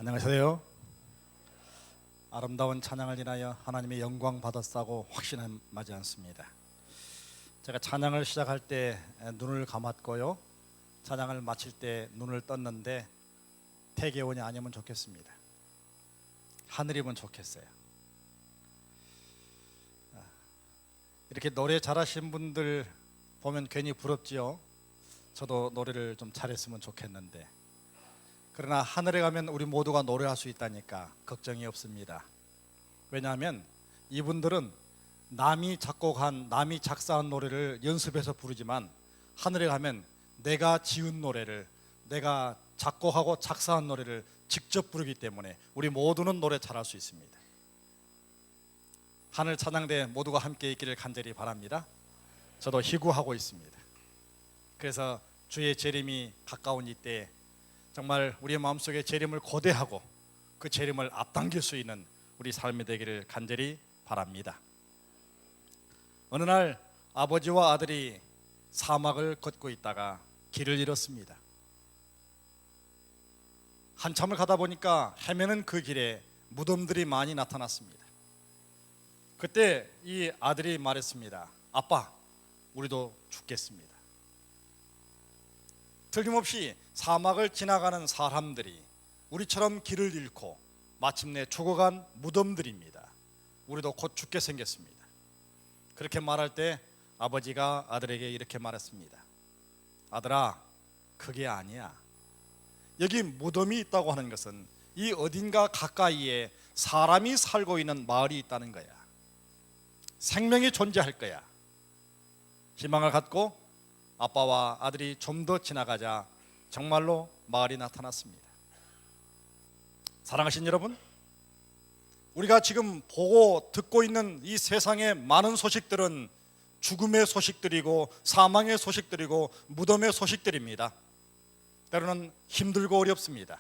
안녕하세요. 아름다운 찬양을 인하여 하나님의 영광 받았다고 확신하지 않습니다. 제가 찬양을 시작할 때 눈을 감았고요, 찬양을 마칠 때 눈을 떴는데 태계원이 아니면 좋겠습니다. 하늘이면 좋겠어요. 이렇게 노래 잘하시는 분들 보면 괜히 부럽지요. 저도 노래를 좀 잘했으면 좋겠는데, 그러나 하늘에 가면 우리 모두가 노래할 수 있다니까 걱정이 없습니다. 왜냐하면 이분들은 남이 작곡한, 남이 작사한 노래를 연습해서 부르지만 하늘에 가면 내가 지은 노래를, 내가 작곡하고 작사한 노래를 직접 부르기 때문에 우리 모두는 노래 잘할 수 있습니다. 하늘 찬양대 모두가 함께 있기를 간절히 바랍니다. 저도 희구하고 있습니다. 그래서 주의 재림이 가까운 이때 정말 우리의 마음속에 재림을 고대하고 그 재림을 앞당길 수 있는 우리 삶이 되기를 간절히 바랍니다. 어느 날 아버지와 아들이 사막을 걷고 있다가 길을 잃었습니다. 한참을 가다 보니까 헤매는 그 길에 무덤들이 많이 나타났습니다. 그때 이 아들이 말했습니다. 아빠, 우리도 죽겠습니다. 틀림없이 사막을 지나가는 사람들이 우리처럼 길을 잃고 마침내 죽어간 무덤들입니다. 우리도 곧 죽게 생겼습니다. 그렇게 말할 때 아버지가 아들에게 이렇게 말했습니다. 아들아, 그게 아니야. 여기 무덤이 있다고 하는 것은 이 어딘가 가까이에 사람이 살고 있는 마을이 있다는 거야. 생명이 존재할 거야. 희망을 갖고 아빠와 아들이 좀 더 지나가자 정말로 마을이 나타났습니다. 사랑하신 여러분, 우리가 지금 보고 듣고 있는 이 세상의 많은 소식들은 죽음의 소식들이고 사망의 소식들이고 무덤의 소식들입니다. 때로는 힘들고 어렵습니다.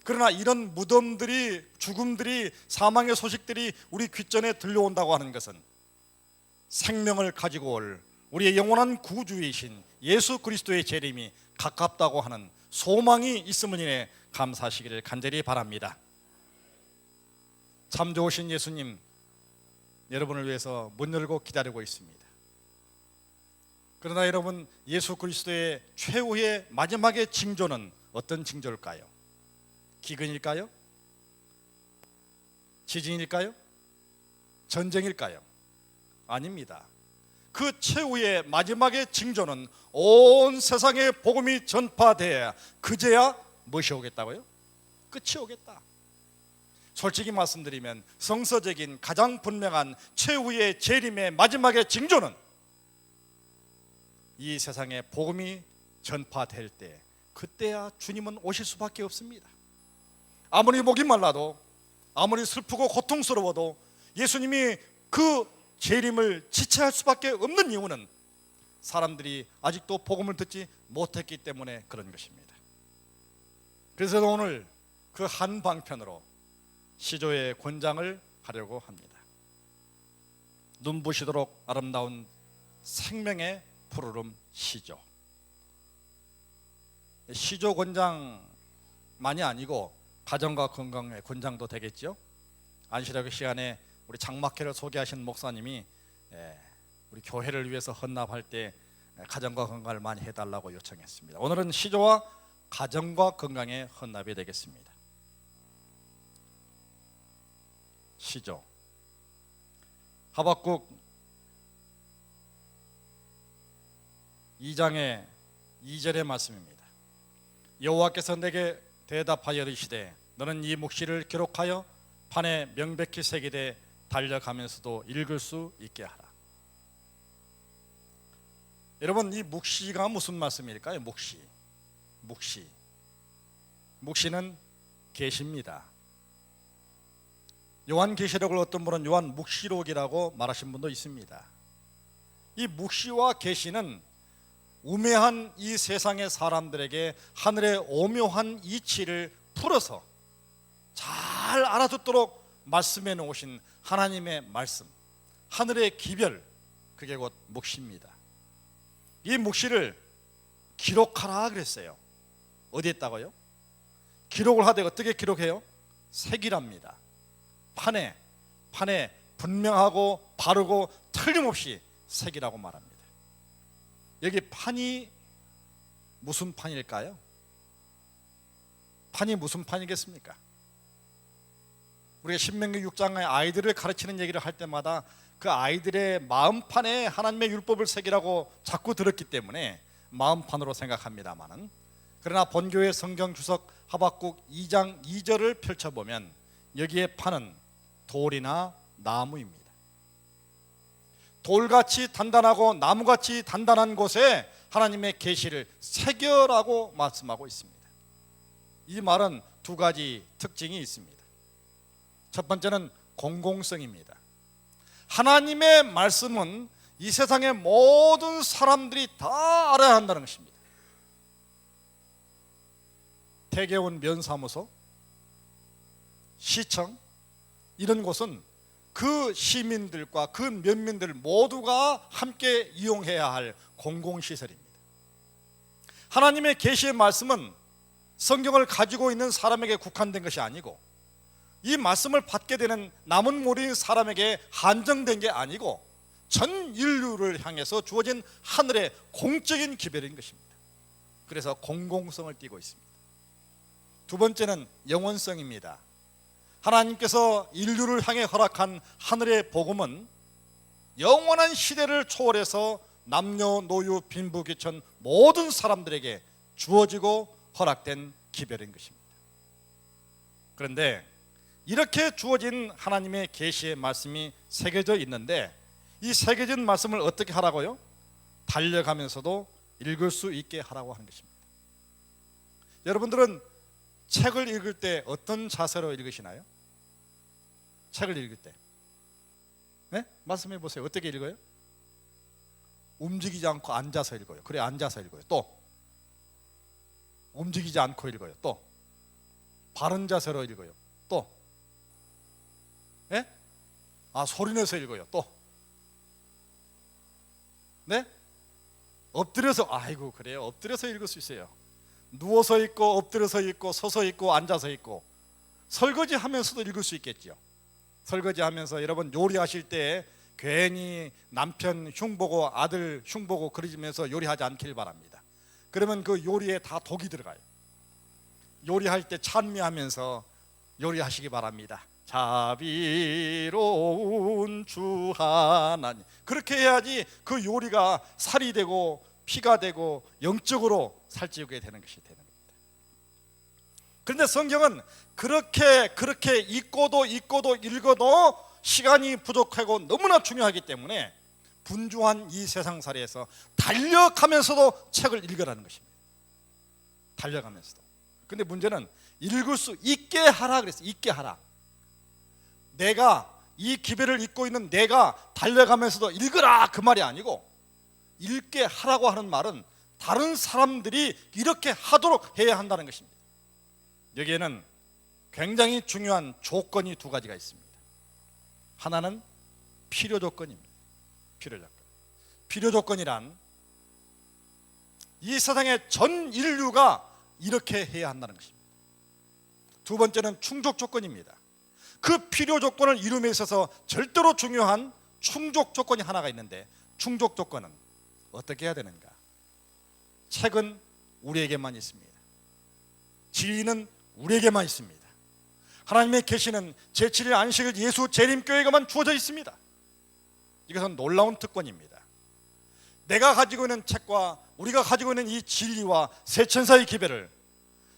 그러나 이런 무덤들이, 죽음들이, 사망의 소식들이 우리 귓전에 들려온다고 하는 것은 생명을 가지고 올 우리의 영원한 구주이신 예수 그리스도의 재림이 가깝다고 하는 소망이 있음을 인해 감사하시기를 간절히 바랍니다. 참 좋으신 예수님, 여러분을 위해서 문 열고 기다리고 있습니다. 그러나 여러분, 예수 그리스도의 최후의 마지막의 징조는 어떤 징조일까요? 기근일까요? 지진일까요? 전쟁일까요? 아닙니다. 그 최후의 마지막의 징조는 온 세상에 복음이 전파돼야 그제야 무엇이 오겠다고요? 끝이 오겠다. 솔직히 말씀드리면 성서적인 가장 분명한 최후의 재림의 마지막의 징조는 이 세상에 복음이 전파될 때, 그때야 주님은 오실 수밖에 없습니다. 아무리 목이 말라도, 아무리 슬프고 고통스러워도 예수님이 그 재림을 지체할 수밖에 없는 이유는 사람들이 아직도 복음을 듣지 못했기 때문에 그런 것입니다. 그래서 오늘 그 한 방편으로 시조의 권장을 하려고 합니다. 눈부시도록 아름다운 생명의 푸르름 시조. 시조 권장만이 아니고 가정과 건강의 권장도 되겠죠. 안식일의 시간에 우리 장막회를 소개하신 목사님이 우리 교회를 위해서 헌납할 때 가정과 건강을 많이 해달라고 요청했습니다. 오늘은 시조와 가정과 건강의 헌납이 되겠습니다. 시조, 하박국 2장의 2절의 말씀입니다. 여호와께서 내게 대답하여 이르시되 너는 이 묵시를 기록하여 판에 명백히 새기되 달려가면서도 읽을 수 있게 하라. 여러분, 이 묵시가 무슨 말씀일까요? 묵시는 계시입니다. 요한계시록을 어떤 분은 요한 묵시록이라고 말하신 분도 있습니다. 이 묵시와 계시는 우매한 이 세상의 사람들에게 하늘의 오묘한 이치를 풀어서 잘 알아듣도록 말씀해 놓으신 하나님의 말씀, 하늘의 기별, 그게 곧 묵시입니다. 이 묵시를 기록하라 그랬어요. 어디에 있다고요? 기록을 하되 어떻게 기록해요? 새기랍니다. 판에 분명하고 바르고 틀림없이 새기라고 말합니다. 여기 판이 무슨 판일까요? 판이 무슨 판이겠습니까? 우리가 신명기 6장의 아이들을 가르치는 얘기를 할 때마다 그 아이들의 마음판에 하나님의 율법을 새기라고 자꾸 들었기 때문에 마음판으로 생각합니다마는, 그러나 본교의 성경 주석 하박국 2장 2절을 펼쳐보면 여기에 판은 돌이나 나무입니다. 돌같이 단단하고 나무같이 단단한 곳에 하나님의 계시를 새겨라고 말씀하고 있습니다. 이 말은 두 가지 특징이 있습니다. 첫 번째는 공공성입니다. 하나님의 말씀은 이 세상의 모든 사람들이 다 알아야 한다는 것입니다. 대개원 면사무소, 시청, 이런 곳은 그 시민들과 그 면민들 모두가 함께 이용해야 할 공공시설입니다. 하나님의 계시의 말씀은 성경을 가지고 있는 사람에게 국한된 것이 아니고, 이 말씀을 받게 되는 남은 무리인 사람에게 한정된 게 아니고 전 인류를 향해서 주어진 하늘의 공적인 기별인 것입니다. 그래서 공공성을 띠고 있습니다. 두 번째는 영원성입니다. 하나님께서 인류를 향해 허락한 하늘의 복음은 영원한 시대를 초월해서 남녀노유 빈부귀천 모든 사람들에게 주어지고 허락된 기별인 것입니다. 그런데 이렇게 주어진 하나님의 계시의 말씀이 새겨져 있는데, 이 새겨진 말씀을 어떻게 하라고요? 달려가면서도 읽을 수 있게 하라고 하는 것입니다. 여러분들은 책을 읽을 때 어떤 자세로 읽으시나요? 책을 읽을 때, 네? 말씀해 보세요. 어떻게 읽어요? 움직이지 않고 앉아서 읽어요. 그래, 앉아서 읽어요. 또 움직이지 않고 읽어요. 또 바른 자세로 읽어요. 또 네? 소리내서 읽어요. 또 네? 엎드려서, 아이고 그래요, 엎드려서 읽을 수 있어요. 누워서 읽고 엎드려서 읽고 서서 읽고 앉아서 읽고, 설거지 하면서도 읽을 수 있겠죠. 설거지 하면서 여러분 요리하실 때 괜히 남편 흉보고 아들 흉보고 그러시면서 요리하지 않길 바랍니다. 그러면 그 요리에 다 독이 들어가요. 요리할 때 찬미하면서 요리하시기 바랍니다. 자비로운 주 하나님, 그렇게 해야지 그 요리가 살이 되고 피가 되고 영적으로 살찌우게 되는 것이 되는 겁니다. 그런데 성경은 그렇게 읽고도 읽어도 시간이 부족하고 너무나 중요하기 때문에 분주한 이 세상살이에서 달려가면서도 책을 읽으라는 것입니다. 달려가면서도. 근데 문제는 읽을 수 있게 하라 그랬어요. 있게 하라. 내가 이 기별을 읽고 있는 내가 달려가면서도 읽으라 그 말이 아니고, 읽게 하라고 하는 말은 다른 사람들이 이렇게 하도록 해야 한다는 것입니다. 여기에는 굉장히 중요한 조건이 두 가지가 있습니다. 하나는 필요 조건입니다. 필요 조건. 필요 조건이란 이 세상의 전 인류가 이렇게 해야 한다는 것입니다. 두 번째는 충족 조건입니다. 그 필요 조건을 이룸에 있어서 절대로 중요한 충족 조건이 하나가 있는데, 충족 조건은 어떻게 해야 되는가? 책은 우리에게만 있습니다. 진리는 우리에게만 있습니다. 하나님의 계시는 제7일 안식일 예수 재림교회에게만 주어져 있습니다. 이것은 놀라운 특권입니다. 내가 가지고 있는 책과 우리가 가지고 있는 이 진리와 새 천사의 기별을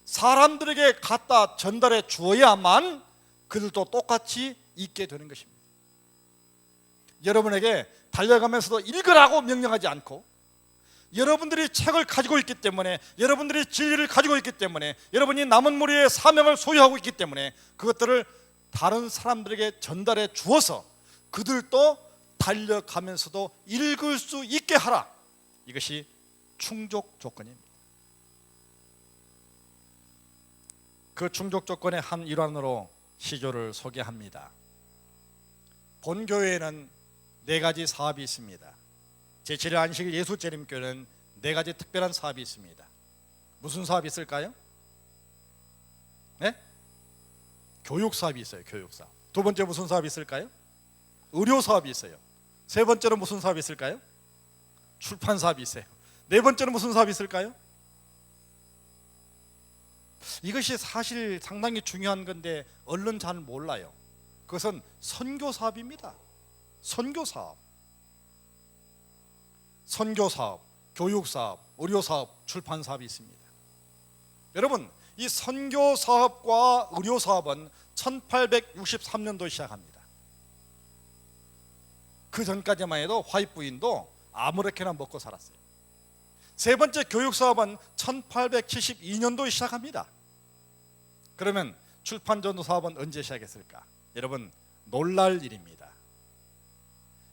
사람들에게 갖다 전달해 주어야만 그들도 똑같이 읽게 되는 것입니다. 여러분에게 달려가면서도 읽으라고 명령하지 않고, 여러분들이 책을 가지고 있기 때문에, 여러분들이 진리를 가지고 있기 때문에, 여러분이 남은 무리의 사명을 소유하고 있기 때문에 그것들을 다른 사람들에게 전달해 주어서 그들도 달려가면서도 읽을 수 있게 하라. 이것이 충족 조건입니다. 그 충족 조건의 한 일환으로 시조를 소개합니다. 본교회에는 4가지 사업이 있습니다. 제7일 안식일 예수 재림교회는 4가지 특별한 사업이 있습니다. 무슨 사업이 있을까요? 네? 교육 사업이 있어요. 교육 사업. 두 번째 무슨 사업이 있을까요? 의료 사업이 있어요. 세 번째는 무슨 사업이 있을까요? 출판 사업이 있어요. 네 번째는 무슨 사업이 있을까요? 이것이 사실 상당히 중요한 건데 얼른 잘 몰라요. 그것은 선교 사업입니다. 선교 사업. 선교 사업, 교육 사업, 의료 사업, 출판 사업이 있습니다. 여러분, 이 선교 사업과 의료 사업은 1863년도에 시작합니다. 그 전까지만 해도 화이트 부인도 아무렇게나 먹고 살았어요. 세 번째 교육 사업은 1872년도에 시작합니다. 그러면 출판 전도 사업은 언제 시작했을까? 여러분, 놀랄 일입니다.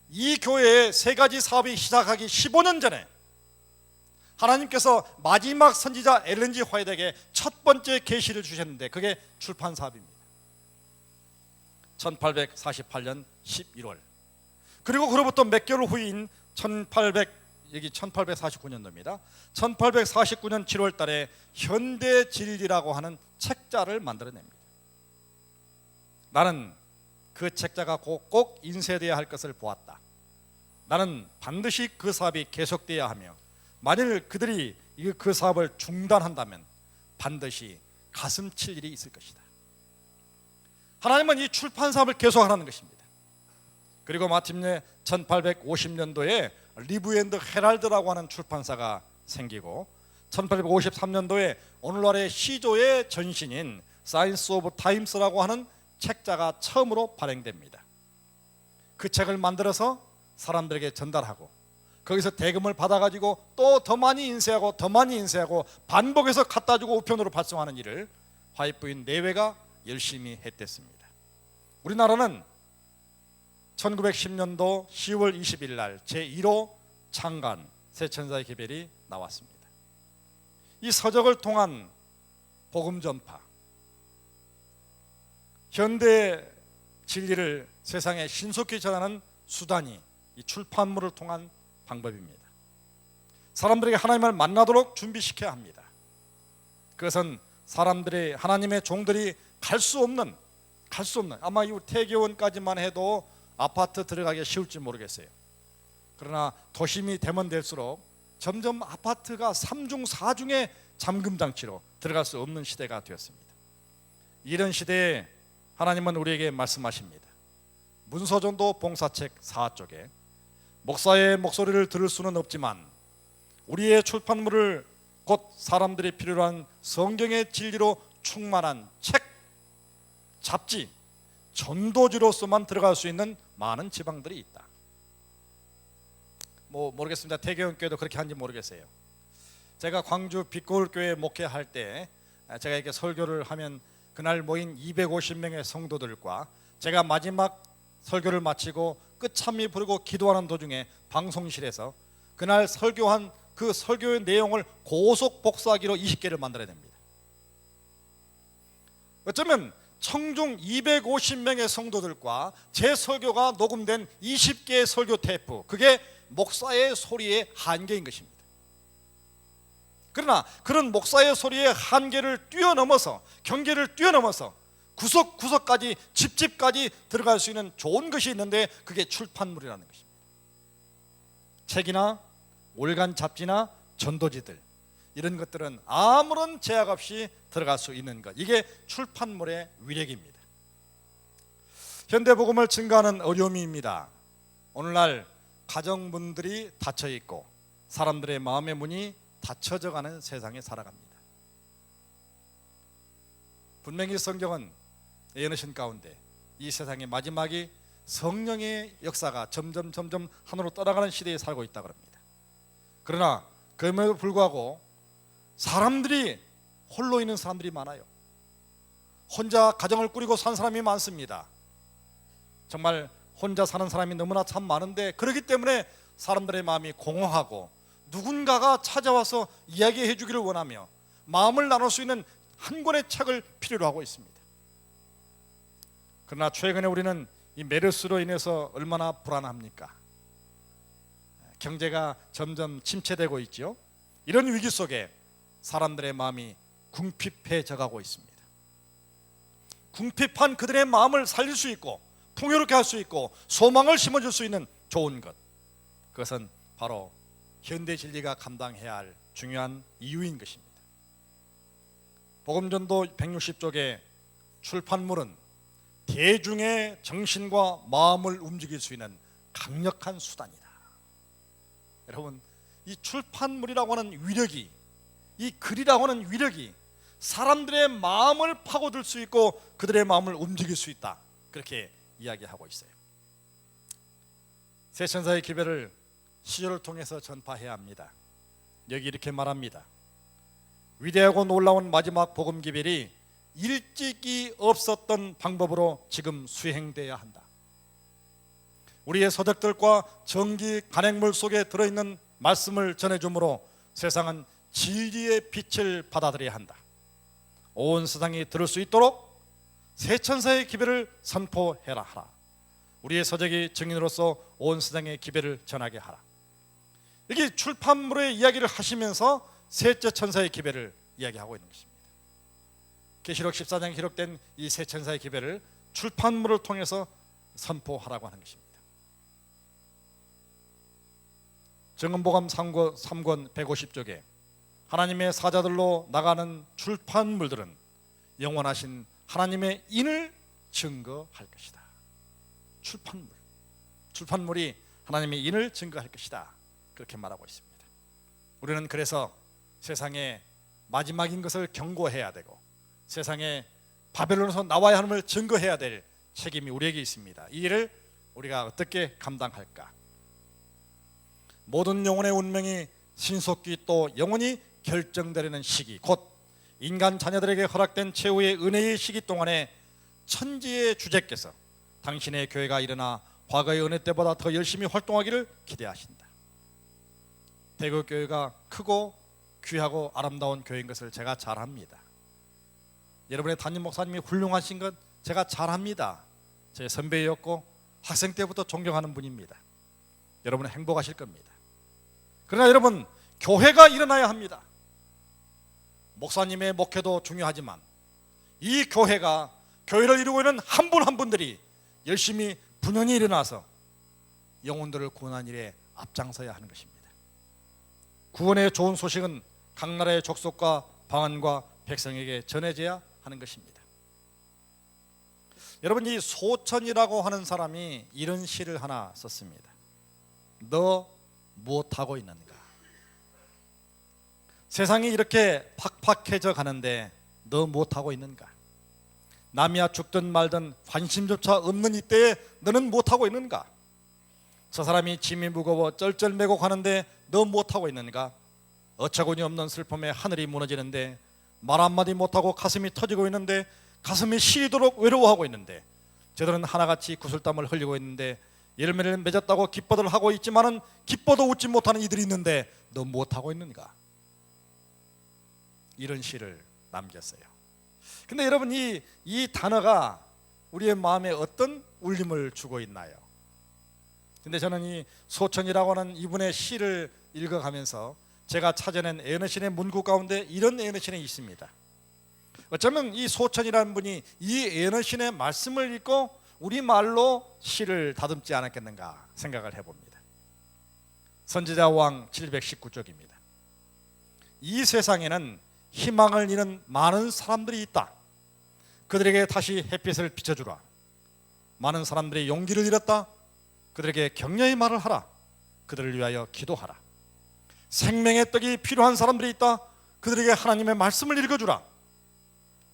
이 교회의 세 가지 사업이 시작하기 15년 전에 하나님께서 마지막 선지자 엘렌 G 화이트에게 첫 번째 계시를 주셨는데 그게 출판 사업입니다. 1848년 11월. 그리고 그로부터 몇 개월 후인 1849년도입니다. 1849년 7월 달에 현대 진리라고 하는 책자를 만들어냅니다. 나는 그 책자가 꼭 인쇄되어야 할 것을 보았다. 나는 반드시 그 사업이 계속되어야 하며 만일 그들이 그 사업을 중단한다면 반드시 가슴 칠 일이 있을 것이다. 하나님은 이 출판 사업을 계속하라는 것입니다. 그리고 마침내 1850년도에 리브 앤드 헤랄드라고 하는 출판사가 생기고 1853년도에 오늘날의 시조의 전신인 사이언스 오브 타임스라고 하는 책자가 처음으로 발행됩니다. 그 책을 만들어서 사람들에게 전달하고 거기서 대금을 받아가지고 또 더 많이 인쇄하고 더 많이 인쇄하고 반복해서 갖다주고 우편으로 발송하는 일을 화이트 부인 내외가 열심히 했댔습니다. 우리나라는 1910년도 10월 20일 날 제1호 창간 새천사의 기별이 나왔습니다. 이 서적을 통한 복음 전파, 현대 진리를 세상에 신속히 전하는 수단이 이 출판물을 통한 방법입니다. 사람들에게 하나님을 만나도록 준비시켜야 합니다. 그것은 사람들이 하나님의 종들이 갈 수 없는 아마 이 태계원까지만 해도 아파트 들어가기가 쉬울지 모르겠어요. 그러나 도심이 되면 될수록 점점 아파트가 3중 4중의 잠금장치로 들어갈 수 없는 시대가 되었습니다. 이런 시대에 하나님은 우리에게 말씀하십니다. 문서전도 봉사책 4쪽에 목사의 목소리를 들을 수는 없지만 우리의 출판물을 곧 사람들이 필요로 한 성경의 진리로 충만한 책, 잡지, 전도지로서만 들어갈 수 있는 많은 지방들이 있다. 모르겠습니다. 태계원교회도 그렇게 한지 모르겠어요. 제가 광주 빛거울교회 목회할 때 제가 이렇게 설교를 하면 그날 모인 250명의 성도들과 제가 마지막 설교를 마치고 끝참미 부르고 기도하는 도중에 방송실에서 그날 설교한 그 설교의 내용을 고속 복사하기로 20개를 만들어야 됩니다. 어쩌면 청중 250명의 성도들과 제 설교가 녹음된 20개의 설교 테이프, 그게 목사의 소리의 한계인 것입니다. 그러나 그런 목사의 소리의 한계를 뛰어넘어서, 경계를 뛰어넘어서 구석구석까지, 집집까지 들어갈 수 있는 좋은 것이 있는데 그게 출판물이라는 것입니다. 책이나 월간 잡지나 전도지들, 이런 것들은 아무런 제약 없이 들어갈 수 있는 것, 이게 출판물의 위력입니다. 현대복음을 증가하는 어려움입니다. 오늘날 가정문들이 닫혀있고 사람들의 마음의 문이 닫혀져가는 세상에 살아갑니다. 분명히 성경은 예언하신 가운데 이 세상의 마지막이 성령의 역사가 점점 하늘로 떠나가는 시대에 살고 있다고 합니다. 그러나 그럼에도 불구하고 사람들이 홀로 있는 사람들이 많아요. 혼자 가정을 꾸리고 산 사람이 많습니다. 정말 혼자 사는 사람이 너무나 참 많은데 그렇기 때문에 사람들의 마음이 공허하고 누군가가 찾아와서 이야기해 주기를 원하며 마음을 나눌 수 있는 한 권의 책을 필요로 하고 있습니다. 그러나 최근에 우리는 이 메르스로 인해서 얼마나 불안합니까? 경제가 점점 침체되고 있죠. 이런 위기 속에 사람들의 마음이 궁핍해져 가고 있습니다. 궁핍한 그들의 마음을 살릴 수 있고 풍요롭게 할 수 있고 소망을 심어줄 수 있는 좋은 것, 그것은 바로 현대 진리가 감당해야 할 중요한 이유인 것입니다. 복음전도 160쪽의 출판물은 대중의 정신과 마음을 움직일 수 있는 강력한 수단이다. 여러분, 이 출판물이라고 하는 위력이, 이 글이라고 하는 위력이 사람들의 마음을 파고들 수 있고 그들의 마음을 움직일 수 있다, 그렇게 이야기하고 있어요. 새 천사의 기별을 시조를 통해서 전파해야 합니다. 여기 이렇게 말합니다. 위대하고 놀라운 마지막 복음 기별이 일찍이 없었던 방법으로 지금 수행돼야 한다. 우리의 서적들과 정기 간행물 속에 들어있는 말씀을 전해주므로 세상은 진리의 빛을 받아들여야 한다. 온 세상이 들을 수 있도록 새 천사의 기별을 선포해라 하라. 우리의 서적이 증인으로서 온 세상의 기별을 전하게 하라. 이게 출판물의 이야기를 하시면서 셋째 천사의 기별을 이야기하고 있는 것입니다. 계시록 14장에 기록된 이 새 천사의 기별을 출판물을 통해서 선포하라고 하는 것입니다. 증언복음 3권 150쪽에 하나님의 사자들로 나가는 출판물들은 영원하신 하나님의 인을 증거할 것이다. 출판물이 하나님의 인을 증거할 것이다, 그렇게 말하고 있습니다. 우리는 그래서 세상에 마지막인 것을 경고해야 되고 세상에 바벨론에서 나와야 함을 증거해야 될 책임이 우리에게 있습니다. 이 일을 우리가 어떻게 감당할까? 모든 영혼의 운명이 신속히 또 영원히 결정되려는 시기, 곧 인간 자녀들에게 허락된 최후의 은혜의 시기 동안에 천지의 주제께서 당신의 교회가 일어나 과거의 은혜 때보다 더 열심히 활동하기를 기대하신다. 대구교회가 크고 귀하고 아름다운 교회인 것을 제가 잘 압니다. 여러분의 담임 목사님이 훌륭하신 것 제가 잘 압니다. 제 선배였고 학생 때부터 존경하는 분입니다. 여러분은 행복하실 겁니다. 그러나 여러분, 교회가 일어나야 합니다. 목사님의 목회도 중요하지만 이 교회가, 교회를 이루고 있는 한 분 한 분들이 열심히 분연히 일어나서 영혼들을 구원하는 일에 앞장서야 하는 것입니다. 구원의 좋은 소식은 각 나라의 족속과 방언과 백성에게 전해져야 하는 것입니다. 여러분, 이 소천이라고 하는 사람이 이런 시를 하나 썼습니다. 너 무엇하고 있는가? 세상이 이렇게 팍팍해져 가는데 너 무엇하고 있는가? 남이야 죽든 말든 관심조차 없는 이때에 너는 무엇하고 있는가? 저 사람이 짐이 무거워 쩔쩔매고 가는데 너 무엇하고 있는가? 어처구니 없는 슬픔에 하늘이 무너지는데 말 한마디 못하고 가슴이 터지고 있는데, 가슴이 시리도록 외로워하고 있는데, 저들은 하나같이 구슬땀을 흘리고 있는데 열매를 맺었다고 기뻐들 하고 있지만은 기뻐도 웃지 못하는 이들이 있는데 너 무엇하고 있는가? 이런 시를 남겼어요. 근데 여러분, 이 단어가 우리의 마음에 어떤 울림을 주고 있나요? 근데 저는 이 소천이라고 하는 이분의 시를 읽어가면서 제가 찾아낸 에너신의 문구 가운데 이런 에너신이 있습니다. 어쩌면 이 소천이라는 분이 이 에너신의 말씀을 읽고 우리말로 시를 다듬지 않았겠는가 생각을 해봅니다. 선지자왕 719쪽입니다. 이 세상에는 희망을 잃은 많은 사람들이 있다. 그들에게 다시 햇빛을 비춰주라. 많은 사람들이 용기를 잃었다. 그들에게 격려의 말을 하라. 그들을 위하여 기도하라. 생명의 떡이 필요한 사람들이 있다. 그들에게 하나님의 말씀을 읽어주라.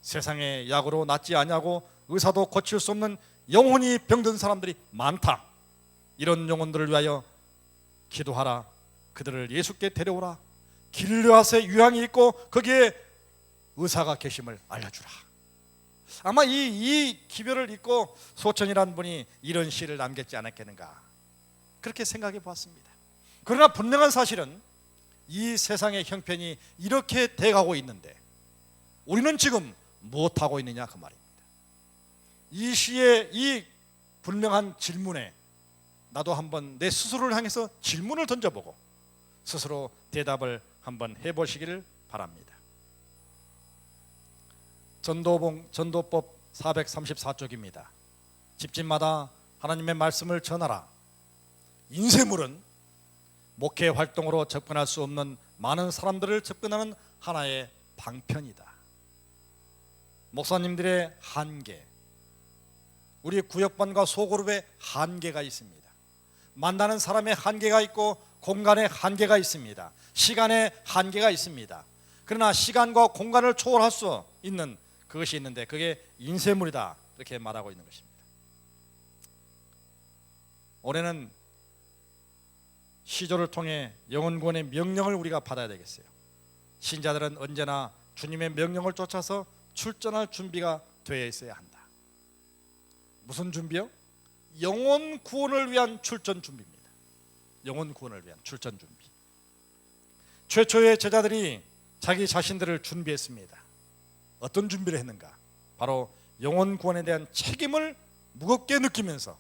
세상에 약으로 낫지 아니하고 의사도 고칠 수 없는 영혼이 병든 사람들이 많다. 이런 영혼들을 위하여 기도하라. 그들을 예수께 데려오라. 길르앗의 유향이 있고 거기에 의사가 계심을 알려주라. 아마 이 기별을 읽고 소천이라는 분이 이런 시를 남겼지 않았겠는가, 그렇게 생각해 보았습니다. 그러나 분명한 사실은 이 세상의 형편이 이렇게 돼가고 있는데 우리는 지금 무엇하고 있느냐, 그 말입니다. 이 시의 이 분명한 질문에 나도 한번 내 스스로를 향해서 질문을 던져보고 스스로 대답을 한번 해보시기를 바랍니다. 전도법 434쪽입니다. 집집마다 하나님의 말씀을 전하라. 인쇄물은 목회 활동으로 접근할 수 없는 많은 사람들을 접근하는 하나의 방편이다. 목사님들의 한계, 우리 구역반과 소그룹의 한계가 있습니다. 만나는 사람의 한계가 있고 공간의 한계가 있습니다. 시간의 한계가 있습니다. 그러나 시간과 공간을 초월할 수 있는 그것이 있는데 그게 인쇄물이다, 이렇게 말하고 있는 것입니다. 올해는 시조를 통해 영혼구원의 명령을 우리가 받아야 되겠어요. 신자들은 언제나 주님의 명령을 쫓아서 출전할 준비가 되어 있어야 한다. 무슨 준비요? 영혼 구원을 위한 출전 준비입니다. 영혼 구원을 위한 출전 준비. 최초의 제자들이 자기 자신들을 준비했습니다. 어떤 준비를 했는가? 바로 영혼 구원에 대한 책임을 무겁게 느끼면서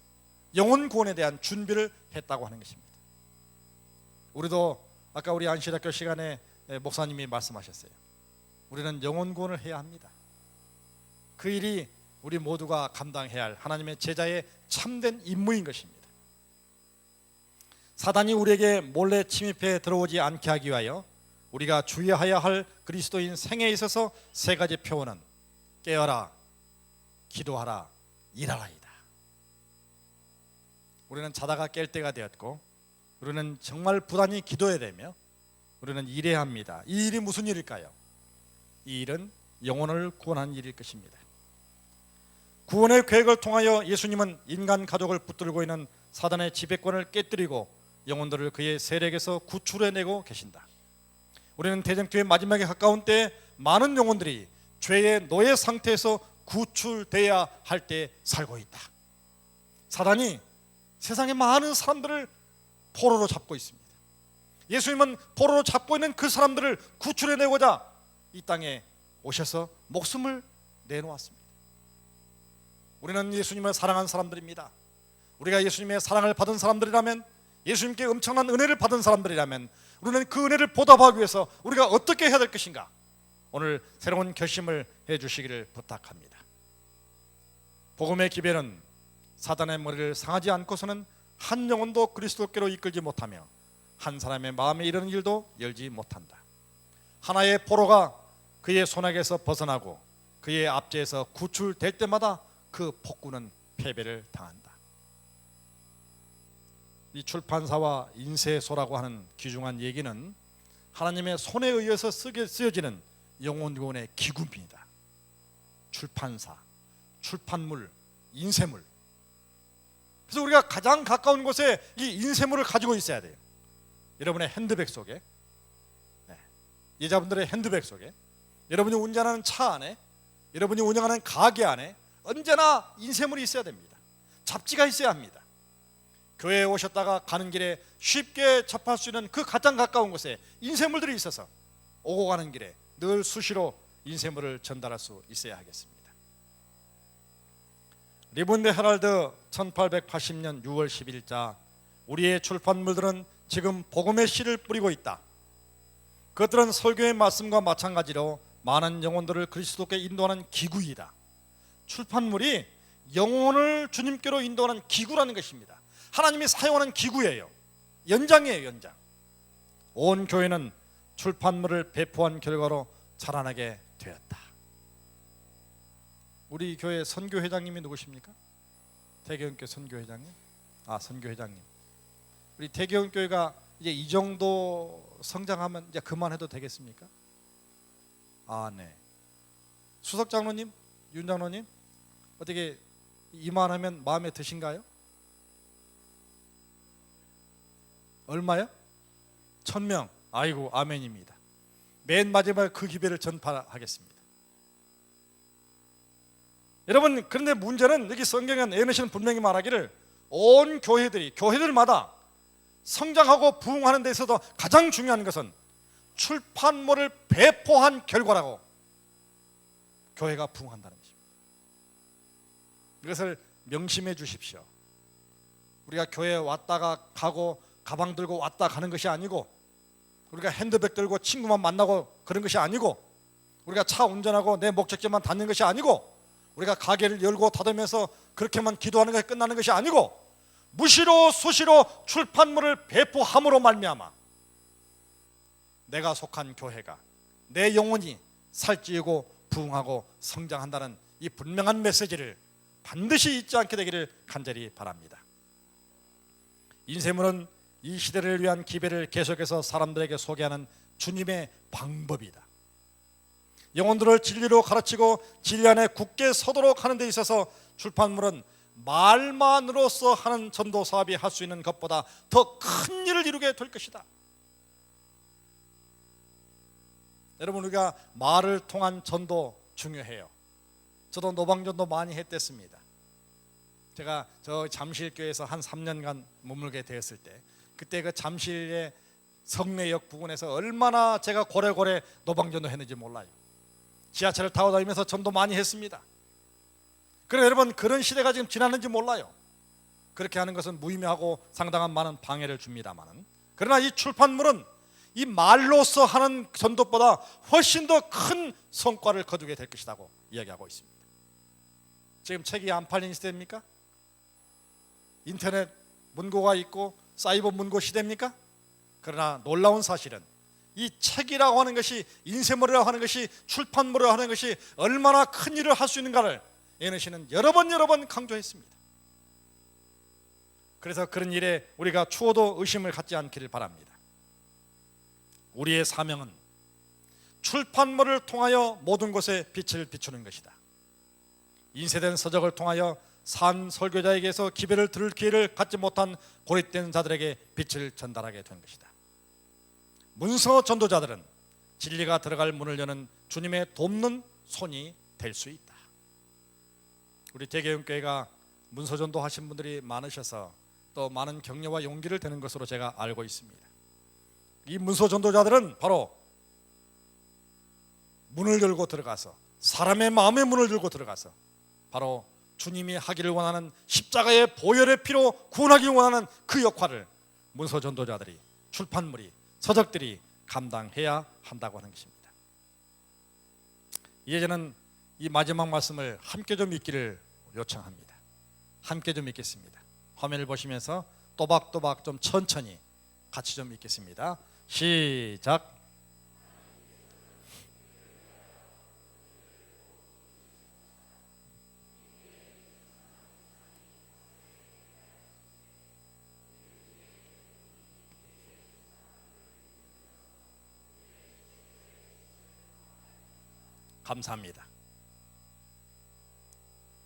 영혼 구원에 대한 준비를 했다고 하는 것입니다. 우리도 아까 우리 안시대학교 시간에 목사님이 말씀하셨어요. 우리는 영혼 구원을 해야 합니다. 그 일이 우리 모두가 감당해야 할 하나님의 제자의 참된 임무인 것입니다. 사단이 우리에게 몰래 침입해 들어오지 않게 하기 위하여 우리가 주의해야 할 그리스도인 생애에 있어서 세 가지 표현은 깨어라, 기도하라, 일하라이다. 우리는 자다가 깰 때가 되었고 우리는 정말 부단히 기도해야 되며 우리는 일해야 합니다. 이 일이 무슨 일일까요? 이 일은 영혼을 구원하는 일일 것입니다. 구원의 계획을 통하여 예수님은 인간 가족을 붙들고 있는 사단의 지배권을 깨뜨리고 영혼들을 그의 세력에서 구출해내고 계신다. 우리는 대전교회 마지막에 가까운 때에 많은 영혼들이 죄의 노예 상태에서 구출돼야 할 때 살고 있다. 사단이 세상의 많은 사람들을 포로로 잡고 있습니다. 예수님은 포로로 잡고 있는 그 사람들을 구출해내고자 이 땅에 오셔서 목숨을 내놓았습니다. 우리는 예수님을 사랑한 사람들입니다. 우리가 예수님의 사랑을 받은 사람들이라면, 예수님께 엄청난 은혜를 받은 사람들이라면 우리는 그 은혜를 보답하기 위해서 우리가 어떻게 해야 될 것인가? 오늘 새로운 결심을 해주시기를 부탁합니다. 복음의 기별은 사단의 머리를 상하지 않고서는 한 영혼도 그리스도께로 이끌지 못하며 한 사람의 마음에 이르는 일도 열지 못한다. 하나의 포로가 그의 손아귀에서 벗어나고 그의 압제에서 구출될 때마다 그 폭군은 패배를 당한다. 이 출판사와 인쇄소라고 하는 귀중한 얘기는 하나님의 손에 의해서 쓰여지는 영혼구원의 기구입니다. 출판사, 출판물, 인쇄물. 그래서 우리가 가장 가까운 곳에 이 인쇄물을 가지고 있어야 돼요. 여러분의 핸드백 속에, 여자분들의 핸드백 속에, 여러분이 운전하는 차 안에, 여러분이 운영하는 가게 안에 언제나 인쇄물이 있어야 됩니다. 잡지가 있어야 합니다. 교회에 오셨다가 가는 길에 쉽게 접할 수 있는 그 가장 가까운 곳에 인쇄물들이 있어서 오고 가는 길에 늘 수시로 인쇄물을 전달할 수 있어야 하겠습니다. 리본드 헤럴드 1880년 6월 10일자 우리의 출판물들은 지금 복음의 씨를 뿌리고 있다. 그것들은 설교의 말씀과 마찬가지로 많은 영혼들을 그리스도께 인도하는 기구이다. 출판물이 영혼을 주님께로 인도하는 기구라는 것입니다. 하나님이 사용하는 기구예요. 연장이에요, 연장. 온 교회는 출판물을 배포한 결과로 자라나게 되었다. 우리 교회 선교회장님이 누구십니까? 대개헌교회 선교회장님? 선교회장님. 우리 대개헌교회가 이제 이 정도 성장하면 이제 그만해도 되겠습니까? 네. 수석장로님, 윤장로님, 어떻게 이만하면 마음에 드신가요? 얼마요? 1000명. 아이고, 아멘입니다. 맨 마지막에 그 기회를 전파하겠습니다. 여러분, 그런데 문제는 여기 성경에 에너시는 분명히 말하기를 온 교회들마다 성장하고 부흥하는 데 있어서 가장 중요한 것은 출판물을 배포한 결과라고. 교회가 부흥한다는 것입니다. 이것을 명심해 주십시오. 우리가 교회에 왔다가 가고 가방 들고 왔다 가는 것이 아니고, 우리가 핸드백 들고 친구만 만나고 그런 것이 아니고, 우리가 차 운전하고 내 목적지만 닿는 것이 아니고, 우리가 가게를 열고 닫으면서 그렇게만 기도하는 것이 끝나는 것이 아니고 무시로 수시로 출판물을 배포함으로 말미암아 내가 속한 교회가 내 영혼이 살찌우고 부흥하고 성장한다는 이 분명한 메시지를 반드시 잊지 않게 되기를 간절히 바랍니다. 인쇄물은 이 시대를 위한 기회를 계속해서 사람들에게 소개하는 주님의 방법이다. 영혼들을 진리로 가르치고 진리 안에 굳게 서도록 하는 데 있어서 출판물은 말만으로서 하는 전도 사업이 할 수 있는 것보다 더 큰 일을 이루게 될 것이다. 여러분, 우리가 말을 통한 전도 중요해요. 저도 노방전도 많이 했댔습니다. 제가 저 잠실교회에서 한 3년간 머물게 되었을 때 그때 그 잠실의 성내역 부근에서 얼마나 제가 고래고래 노방전도 했는지 몰라요. 지하철을 타고 다니면서 전도 많이 했습니다. 그러나 여러분, 그런 시대가 지금 지났는지 몰라요. 그렇게 하는 것은 무의미하고 상당한 많은 방해를 줍니다만, 그러나 이 출판물은 이 말로서 하는 전도보다 훨씬 더 큰 성과를 거두게 될 것이라고 이야기하고 있습니다. 지금 책이 안 팔린 시대입니까? 인터넷 문고가 있고 사이버 문고 시대입니까? 그러나 놀라운 사실은 이 책이라고 하는 것이, 인쇄물이라고 하는 것이, 출판물이라고 하는 것이 얼마나 큰 일을 할 수 있는가를 에너시는 여러 번 강조했습니다. 그래서 그런 일에 우리가 추호도 의심을 갖지 않기를 바랍니다. 우리의 사명은 출판물을 통하여 모든 곳에 빛을 비추는 것이다. 인쇄된 서적을 통하여 산 설교자에게서 기별을 들을 기회를 갖지 못한 고립된 자들에게 빛을 전달하게 된 것이다. 문서 전도자들은 진리가 들어갈 문을 여는 주님의 돕는 손이 될 수 있다. 우리 대개운교회가 문서 전도하신 분들이 많으셔서 또 많은 격려와 용기를 드는 것으로 제가 알고 있습니다. 이 문서 전도자들은 바로 문을 열고 들어가서, 사람의 마음의 문을 열고 들어가서 바로 주님이 하기를 원하는 십자가의 보혈의 피로 구원하기 원하는 그 역할을 문서 전도자들이, 출판물이, 서적들이 감당해야 한다고 하는 것입니다. 이제 저는 이 마지막 말씀을 함께 좀 읽기를 요청합니다. 함께 좀 읽겠습니다. 화면을 보시면서 또박또박 좀 천천히 같이 좀 읽겠습니다. 시작. 감사합니다.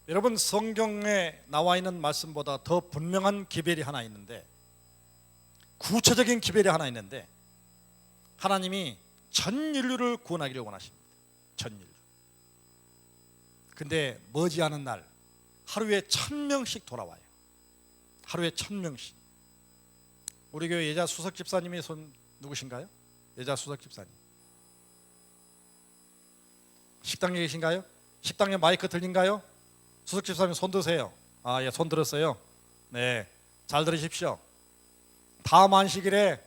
여러분, 성경에 나와 있는 말씀보다 더 분명한 기별이 하나 있는데, 구체적인 기별이 하나 있는데, 하나님이 전 인류를 구원하기를 원하십니다. 전 인류. 근데 머지않은 날 하루에 1000명씩 돌아와요. 하루에 1000명씩. 우리 교회 예자 수석 집사님이 손 누구신가요? 예자 수석 집사님. 식당에 계신가요? 식당에 마이크 들린가요? 수석 집사님 손 드세요. 아, 예, 손 들었어요. 네, 잘 들으십시오. 다음 안식일에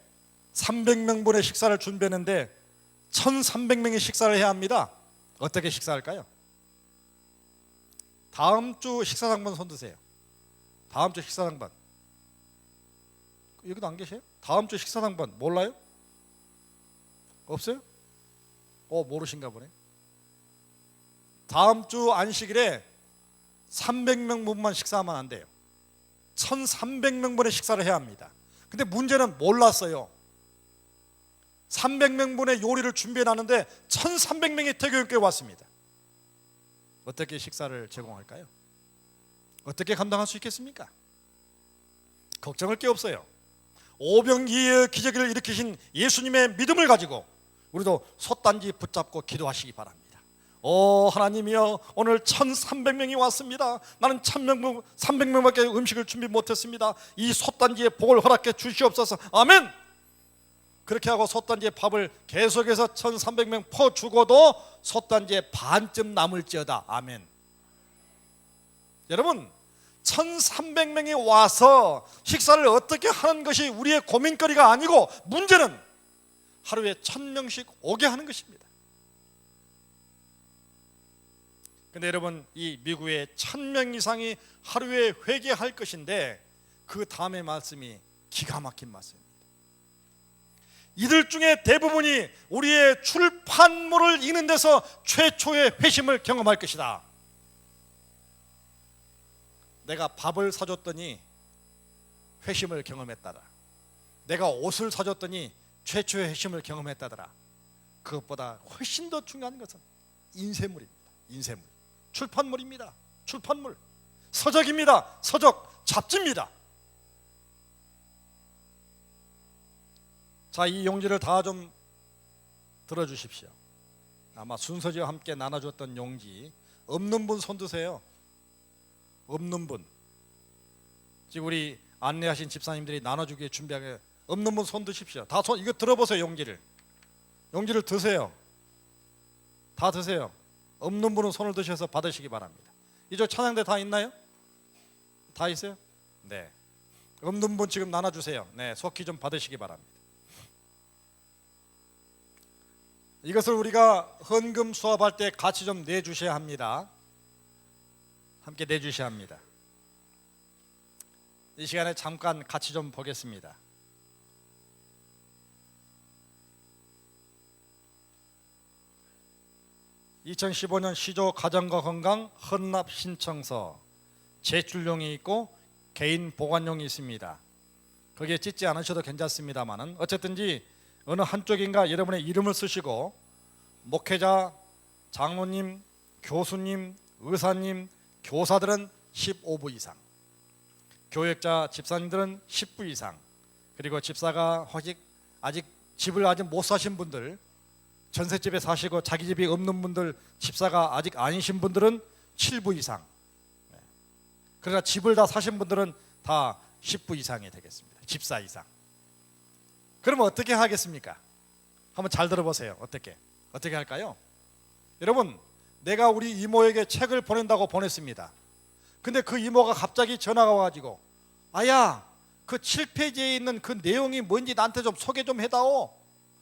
300명분의 식사를 준비했는데 1300명이 식사를 해야 합니다. 어떻게 식사할까요? 다음 주 식사당번 손 드세요. 다음 주 식사당번. 여기도 안 계세요? 다음 주 식사당번 몰라요? 없어요? 모르신가 보네. 다음 주 안식일에 300명분만 식사하면 안 돼요. 1300명분의 식사를 해야 합니다. 근데 문제는 몰랐어요. 300명분의 요리를 준비해놨는데 1300명이 대교육교에 왔습니다. 어떻게 식사를 제공할까요? 어떻게 감당할 수 있겠습니까? 걱정할 게 없어요. 오병이의 기적을 일으키신 예수님의 믿음을 가지고 우리도 솥단지 붙잡고 기도하시기 바랍니다. 하나님이여, 오늘 1300명이 왔습니다. 나는 300명밖에 음식을 준비 못했습니다. 이 솥단지에 복을 허락해 주시옵소서. 아멘. 그렇게 하고 솥단지에 밥을 계속해서 1300명 퍼주고도 솥단지에 반쯤 남을지어다. 아멘. 여러분, 1300명이 와서 식사를 어떻게 하는 것이 우리의 고민거리가 아니고, 문제는 하루에 1000명씩 오게 하는 것입니다. 근데 여러분, 이 미국에 1000명 이상이 하루에 회개할 것인데 그 다음의 말씀이 기가 막힌 말씀입니다. 이들 중에 대부분이 우리의 출판물을 읽는 데서 최초의 회심을 경험할 것이다. 내가 밥을 사줬더니 회심을 경험했다라. 내가 옷을 사줬더니 최초의 회심을 경험했다더라. 그것보다 훨씬 더 중요한 것은 인쇄물입니다. 인쇄물, 출판물입니다. 출판물, 서적입니다. 서적, 잡지입니다. 자, 이 용지를 다 좀 들어주십시오. 아마 순서지와 함께 나눠줬던 용지, 없는 분 손 드세요. 없는 분, 지금 우리 안내하신 집사님들이 나눠주기에 준비하게, 없는 분 손 드십시오. 다 손, 이거 들어보세요. 용지를 드세요. 다 드세요. 없는 분은 손을 드셔서 받으시기 바랍니다. 이쪽 찬양대 다 있나요? 다 있어요? 네. 없는 분 지금 나눠주세요. 네, 속히 좀 받으시기 바랍니다. 이것을 우리가 헌금 수합할 때 같이 좀 내주셔야 합니다. 함께 내주셔야 합니다. 이 시간에 잠깐 같이 좀 보겠습니다. (2015년) 시조 가정과 건강 헌납 신청서 제출용이 있고 개인 보관용이 있습니다. 거기에 찢지 않으셔도 괜찮습니다만은 어쨌든지 어느 한쪽인가 여러분의 이름을 쓰시고, 목회자, 장로님, 교수님, 의사님, 교사들은 15부 이상, 교역자, 집사님들은 10부 이상, 그리고 집사가 아직 집을 못 사신 분들, 전셋집에 사시고 자기 집이 없는 분들, 집사가 아직 아니신 분들은 7부 이상, 그러나 집을 다 사신 분들은 다 10부 이상이 되겠습니다. 집사 이상. 그러면 어떻게 하겠습니까? 한번 잘 들어보세요. 어떻게 할까요? 여러분, 내가 우리 이모에게 책을 보낸다고 보냈습니다. 근데 그 이모가 갑자기 전화가 와가지고, 아야, 그 7페이지에 있는 그 내용이 뭔지 나한테 좀 소개 좀 해다오.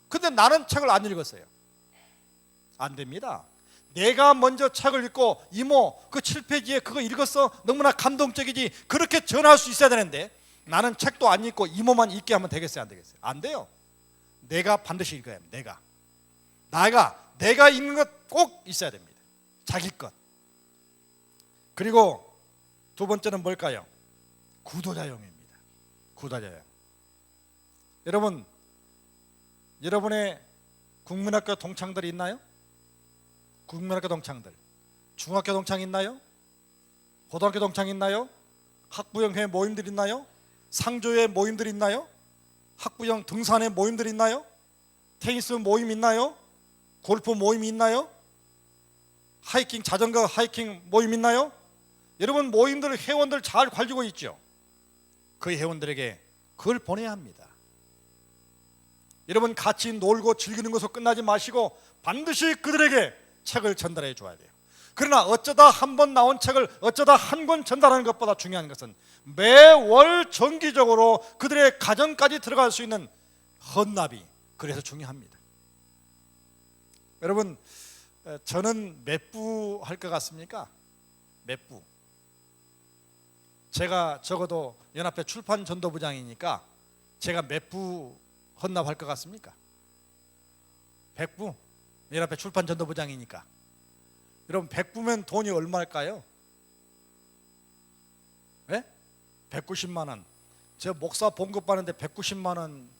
근데 나는 책을 안 읽었어요. 안 됩니다. 내가 먼저 책을 읽고, 이모 그 7페이지에 그거 읽었어? 너무나 감동적이지. 그렇게 전할 수 있어야 되는데, 나는 책도 안 읽고 이모만 읽게 하면 되겠어요? 안 되겠어요? 안 돼요. 내가 반드시 읽어야 합니다. 내가 읽는 것 꼭 있어야 됩니다. 자기 것. 그리고 두 번째는 뭘까요? 구도자용입니다. 구도자용. 여러분, 여러분의 국민학교 동창들이 있나요? 국민학교 동창들. 중학교 동창 있나요? 고등학교 동창 있나요? 학부형회 모임들 있나요? 상조회 모임들 있나요? 학부형 등산회 모임들 있나요? 테니스 모임 있나요? 골프 모임 있나요? 하이킹, 자전거 하이킹 모임 있나요? 여러분, 모임들, 회원들 잘 가지고 있죠? 그 회원들에게 그걸 보내야 합니다. 여러분, 같이 놀고 즐기는 것으로 끝나지 마시고 반드시 그들에게 책을 전달해 줘야 돼요. 그러나 어쩌다 한 번 나온 책을 어쩌다 한 권 전달하는 것보다 중요한 것은 매월 정기적으로 그들의 가정까지 들어갈 수 있는 헌납이 그래서 중요합니다. 여러분, 저는 몇 부 할 것 같습니까? 몇 부? 제가 적어도 연합회 출판 전도부장이니까 제가 몇 부 헌납할 것 같습니까? 100부? 연합회 출판 전도부장이니까. 여러분, 100부면 돈이 얼마일까요? 네? 190만 원. 저 목사 봉급 받는데 190만 원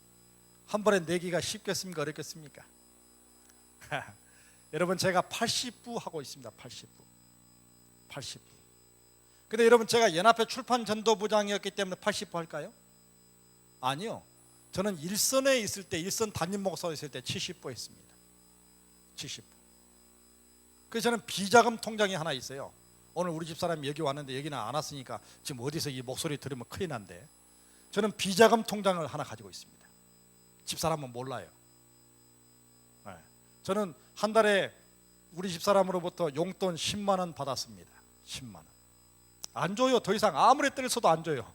한 번에 내기가 쉽겠습니까? 어렵겠습니까? 여러분, 제가 80부 하고 있습니다. 80부. 근데 여러분, 제가 연합회 출판 전도부장이었기 때문에 80부 할까요? 아니요. 저는 일선에 있을 때, 일선 담임 목사로 있을 때 70부 했습니다. 70부. 그래서 저는 비자금 통장이 하나 있어요. 오늘 우리 집사람이 여기 왔는데 여기는 안 왔으니까 지금 어디서 이 목소리 들으면 큰일 난데, 저는 비자금 통장을 하나 가지고 있습니다. 집사람은 몰라요. 네. 저는 한 달에 우리 집사람으로부터 용돈 10만 원 받았습니다. 10만 원. 안 줘요. 더 이상 아무리 때려서도 안 줘요.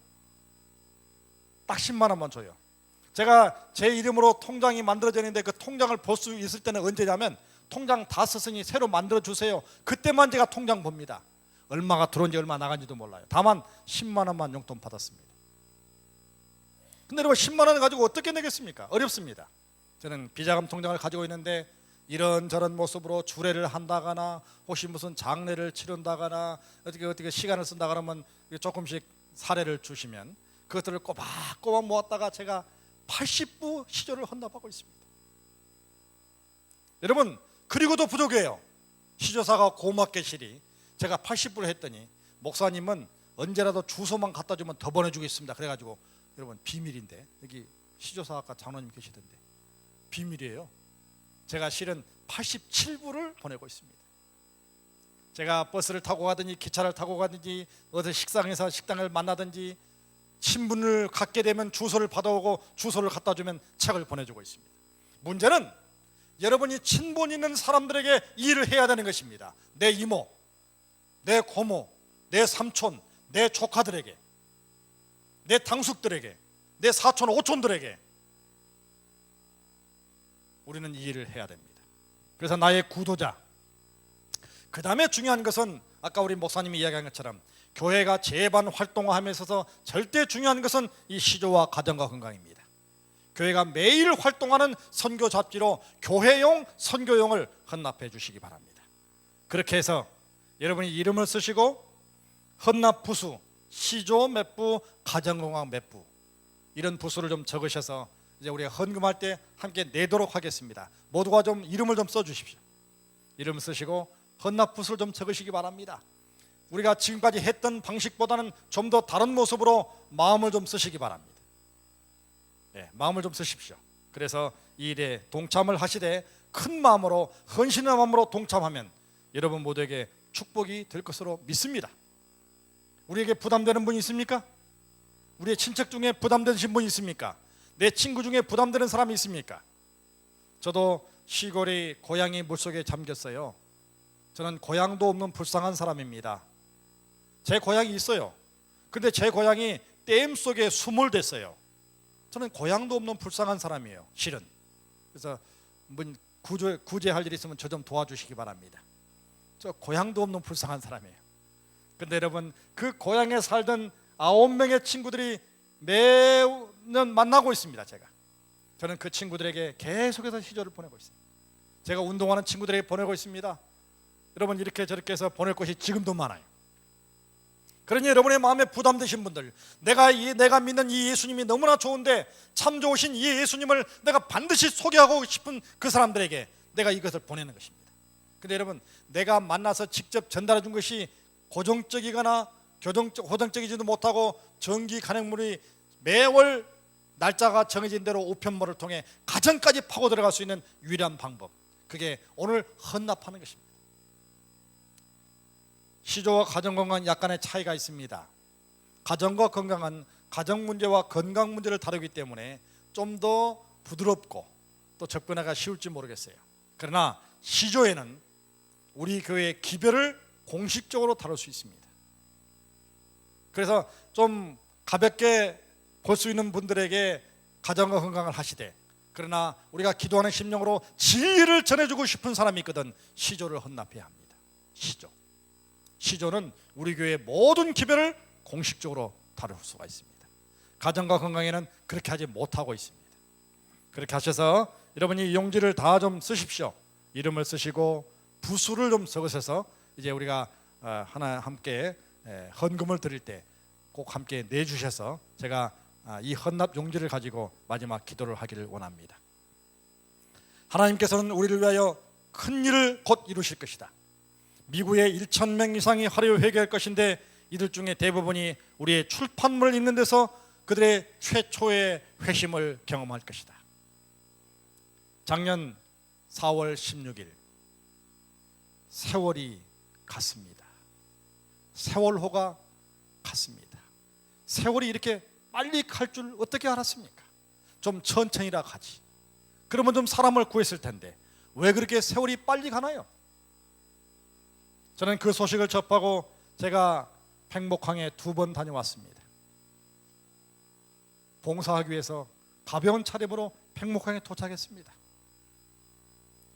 딱 10만 원만 줘요. 제가 제 이름으로 통장이 만들어졌는데 그 통장을 볼 수 있을 때는 언제냐면 통장 다 썼으니 새로 만들어 주세요. 그때만 제가 통장 봅니다. 얼마가 들어온지 얼마 나간지도 몰라요. 다만 10만 원만 용돈 받았습니다. 근데 여러분 10만 원 가지고 어떻게 내겠습니까? 어렵습니다. 저는 비자금 통장을 가지고 있는데 이런저런 모습으로 주례를 한다거나 혹시 무슨 장례를 치른다거나 어떻게 시간을 쓴다 그러면 조금씩 사례를 주시면 그것들을 꼬박꼬박 모았다가 제가 80부 시조를 헌납하고 있습니다. 여러분 그리고도 부족해요. 시조사가 고맙게 실이 제가 80부를 했더니 목사님은 언제라도 주소만 갖다 주면 더 보내주겠습니다. 그래가지고 여러분 비밀인데 여기 시조사 아까 장로님 계시던데 비밀이에요. 제가 실은 87부를 보내고 있습니다. 제가 버스를 타고 가든지 기차를 타고 가든지 어디 식당에서 식당을 만나든지 친분을 갖게 되면 주소를 받아오고 주소를 갖다 주면 책을 보내주고 있습니다. 문제는 여러분이 친분 있는 사람들에게 일을 해야 되는 것입니다. 내 이모, 내 고모, 내 삼촌, 내 조카들에게, 내 당숙들에게, 내 사촌, 오촌들에게 우리는 이 일을 해야 됩니다. 그래서 나의 구도자, 그 다음에 중요한 것은 아까 우리 목사님이 이야기한 것처럼 교회가 재반 활동화함에 있어서 절대 중요한 것은 이 시조와 가정과 건강입니다. 교회가 매일 활동하는 선교 잡지로 교회용 선교용을 헌납해 주시기 바랍니다. 그렇게 해서 여러분이 이름을 쓰시고 헌납 부수, 시조 몇 부, 가정건강 몇 부 이런 부수를 좀 적으셔서 이제 우리가 헌금할 때 함께 내도록 하겠습니다. 모두가 좀 이름을 좀 써주십시오. 이름 쓰시고 헌납 부수를 좀 적으시기 바랍니다. 우리가 지금까지 했던 방식보다는 좀 더 다른 모습으로 마음을 좀 쓰시기 바랍니다. 네, 마음을 좀 쓰십시오. 그래서 이 일에 동참을 하시되 큰 마음으로 헌신의 마음으로 동참하면 여러분 모두에게 축복이 될 것으로 믿습니다. 우리에게 부담되는 분이 있습니까? 우리의 친척 중에 부담되신 분이 있습니까? 내 친구 중에 부담되는 사람이 있습니까? 저도 시골이 고향이 물속에 잠겼어요. 저는 고향도 없는 불쌍한 사람입니다. 제 고향이 있어요. 그런데 제 고향이 댐 속에 수몰됐어요. 저는 고향도 없는 불쌍한 사람이에요, 실은. 그래서 구제할 일 있으면 저 좀 도와주시기 바랍니다. 저 고향도 없는 불쌍한 사람이에요. 그런데 여러분 그 고향에 살던 9명의 친구들이 매년 만나고 있습니다. 저는 그 친구들에게 계속해서 시조를 보내고 있어요. 제가 운동하는 친구들에게 보내고 있습니다. 여러분 이렇게 저렇게 해서 보낼 것이 지금도 많아요. 그러니 여러분의 마음에 부담되신 분들, 내가 믿는 이 예수님이 너무나 좋은데 참 좋으신 이 예수님을 내가 반드시 소개하고 싶은 그 사람들에게 내가 이것을 보내는 것입니다. 근데 여러분 내가 만나서 직접 전달해 준 것이 고정적이거나 고정적이지도 못하고 정기 간행물이 매월 날짜가 정해진 대로 우편물을 통해 가정까지 파고 들어갈 수 있는 유일한 방법, 그게 오늘 헌납하는 것입니다. 시조와 가정건강은 약간의 차이가 있습니다. 가정과 건강은 가정 문제와 건강 문제를 다루기 때문에 좀 더 부드럽고 또 접근하기가 쉬울지 모르겠어요. 그러나 시조에는 우리 교회의 기별을 공식적으로 다룰 수 있습니다. 그래서 좀 가볍게 볼 수 있는 분들에게 가정과 건강을 하시되, 그러나 우리가 기도하는 심령으로 진리를 전해주고 싶은 사람이 있거든 시조를 헌납해야 합니다. 시조는 우리 교회의 모든 기별을 공식적으로 다룰 수가 있습니다. 가정과 건강에는 그렇게 하지 못하고 있습니다. 그렇게 하셔서 여러분이 용지를 다 좀 쓰십시오. 이름을 쓰시고 부수를 좀 적으셔서 이제 우리가 하나 함께 헌금을 드릴 때 꼭 함께 내주셔서 제가 이 헌납 용지를 가지고 마지막 기도를 하기를 원합니다. 하나님께서는 우리를 위하여 큰 일을 곧 이루실 것이다. 미국의 1,000명 이상이 하루에 회개할 것인데 이들 중에 대부분이 우리의 출판물을 읽는 데서 그들의 최초의 회심을 경험할 것이다. 작년 4월 16일 세월이 갔습니다. 세월호가 갔습니다. 세월이 이렇게 빨리 갈 줄 어떻게 알았습니까? 좀 천천히라 가지. 그러면 좀 사람을 구했을 텐데 왜 그렇게 세월이 빨리 가나요? 저는 그 소식을 접하고 제가 팽목항에 2번 다녀왔습니다. 봉사하기 위해서 가벼운 차림으로 팽목항에 도착했습니다.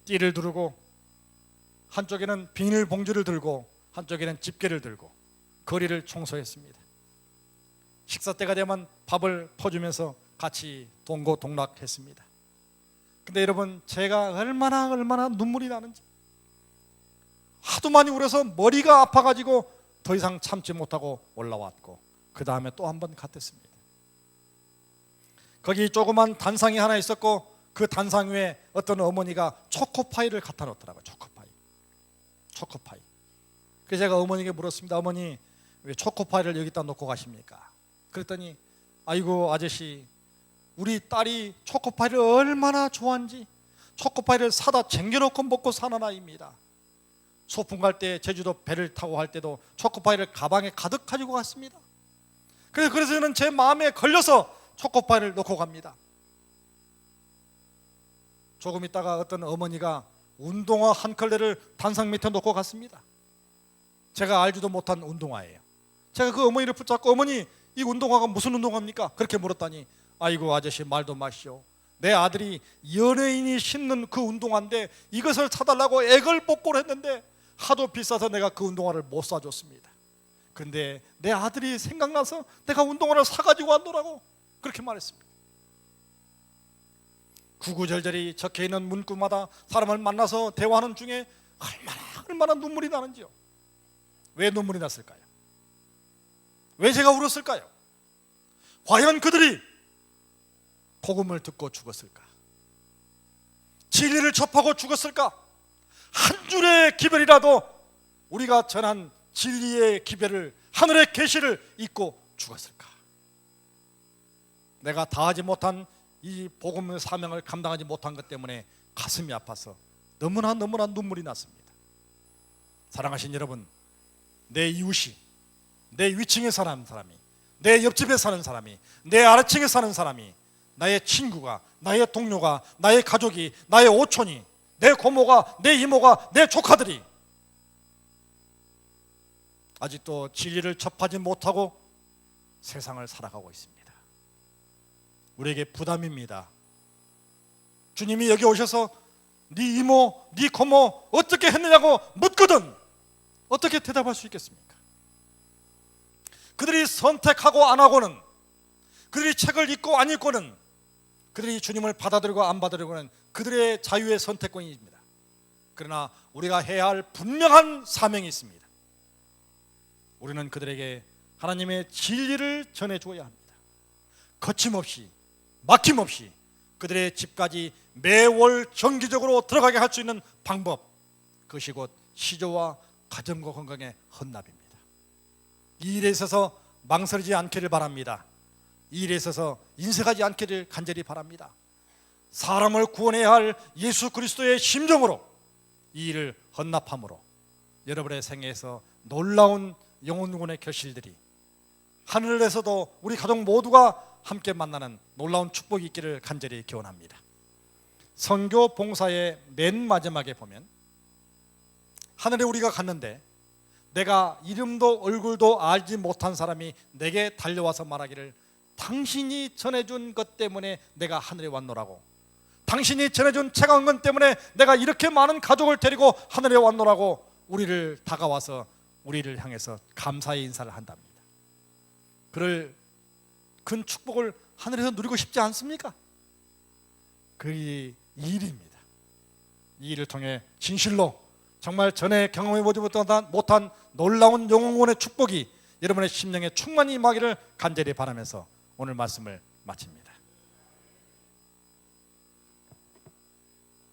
띠를 두르고 한쪽에는 비닐봉지를 들고 한쪽에는 집게를 들고 거리를 청소했습니다. 식사 때가 되면 밥을 퍼주면서 같이 동고동락했습니다. 근데 여러분, 제가 얼마나 눈물이 나는지, 하도 많이 울어서 머리가 아파가지고 더 이상 참지 못하고 올라왔고, 그 다음에 또 한 번 갔댔습니다. 거기 조그만 단상이 하나 있었고, 그 단상 위에 어떤 어머니가 초코파이를 갖다 놓더라고요. 초코파이. 그래서 제가 어머니에게 물었습니다. 어머니, 왜 초코파이를 여기다 놓고 가십니까? 그랬더니, 아이고 아저씨, 우리 딸이 초코파이를 얼마나 좋아하는지 초코파이를 사다 쟁여놓고 먹고 사는 아이입니다. 소풍 갈 때, 제주도 배를 타고 갈 때도 초코파이를 가방에 가득 가지고 갔습니다. 그래서 저는 제 마음에 걸려서 초코파이를 놓고 갑니다. 조금 있다가 어떤 어머니가 운동화 한 켤레를 단상 밑에 놓고 갔습니다. 제가 알지도 못한 운동화예요. 제가 그 어머니를 붙잡고, 어머니, 이 운동화가 무슨 운동화입니까? 그렇게 물었더니, 아이고 아저씨, 말도 마시오. 내 아들이 연예인이 신는 그 운동화인데 이것을 사달라고 애걸복걸 했는데 하도 비싸서 내가 그 운동화를 못 사줬습니다. 그런데 내 아들이 생각나서 내가 운동화를 사가지고 왔노라고 그렇게 말했습니다. 구구절절히 적혀있는 문구마다 사람을 만나서 대화하는 중에 얼마나 눈물이 나는지요. 왜 눈물이 났을까요? 왜 제가 울었을까요? 과연 그들이 복음을 듣고 죽었을까? 진리를 접하고 죽었을까? 한 줄의 기별이라도 우리가 전한 진리의 기별을, 하늘의 계시를 잊고 죽었을까? 내가 다하지 못한 이 복음의 사명을 감당하지 못한 것 때문에 가슴이 아파서 너무나 눈물이 났습니다. 사랑하신 여러분, 내 이웃이, 내 위층에 사는 사람이, 내 옆집에 사는 사람이, 내 아래층에 사는 사람이, 나의 친구가, 나의 동료가, 나의 가족이, 나의 오촌이, 내 고모가, 내 이모가, 내 조카들이 아직도 진리를 접하지 못하고 세상을 살아가고 있습니다. 우리에게 부담입니다. 주님이 여기 오셔서 네 이모, 네 고모 어떻게 했느냐고 묻거든 어떻게 대답할 수 있겠습니까? 그들이 선택하고 안 하고는, 그들이 책을 읽고 안 읽고는, 그들이 주님을 받아들이고 안 받아들이고는 그들의 자유의 선택권입니다. 그러나 우리가 해야 할 분명한 사명이 있습니다. 우리는 그들에게 하나님의 진리를 전해줘야 합니다. 거침없이, 막힘없이 그들의 집까지 매월 정기적으로 들어가게 할 수 있는 방법, 그것이 곧 시조와 가정과 건강의 헌납입니다. 이 일에 있어서 망설이지 않기를 바랍니다. 이 일에 있어서 인색하지 않기를 간절히 바랍니다. 사람을 구원해야 할 예수 그리스도의 심정으로 이 일을 헌납함으로 여러분의 생애에서 놀라운 영혼구원의 결실들이, 하늘에서도 우리 가족 모두가 함께 만나는 놀라운 축복이 있기를 간절히 기원합니다. 선교 봉사의 맨 마지막에 보면, 하늘에 우리가 갔는데 내가 이름도 얼굴도 알지 못한 사람이 내게 달려와서 말하기를, 당신이 전해준 것 때문에 내가 하늘에 왔노라고, 당신이 전해준 책앙건 때문에 내가 이렇게 많은 가족을 데리고 하늘에 왔노라고 우리를 다가와서 우리를 향해서 감사의 인사를 한답니다. 그럴 큰 축복을 하늘에서 누리고 싶지 않습니까? 그 일입니다. 이 일을 통해 진실로 정말 전에 경험해보지 못한 놀라운 영혼의 축복이 여러분의 심령에 충만히 임하기를 간절히 바라면서 오늘 말씀을 마칩니다.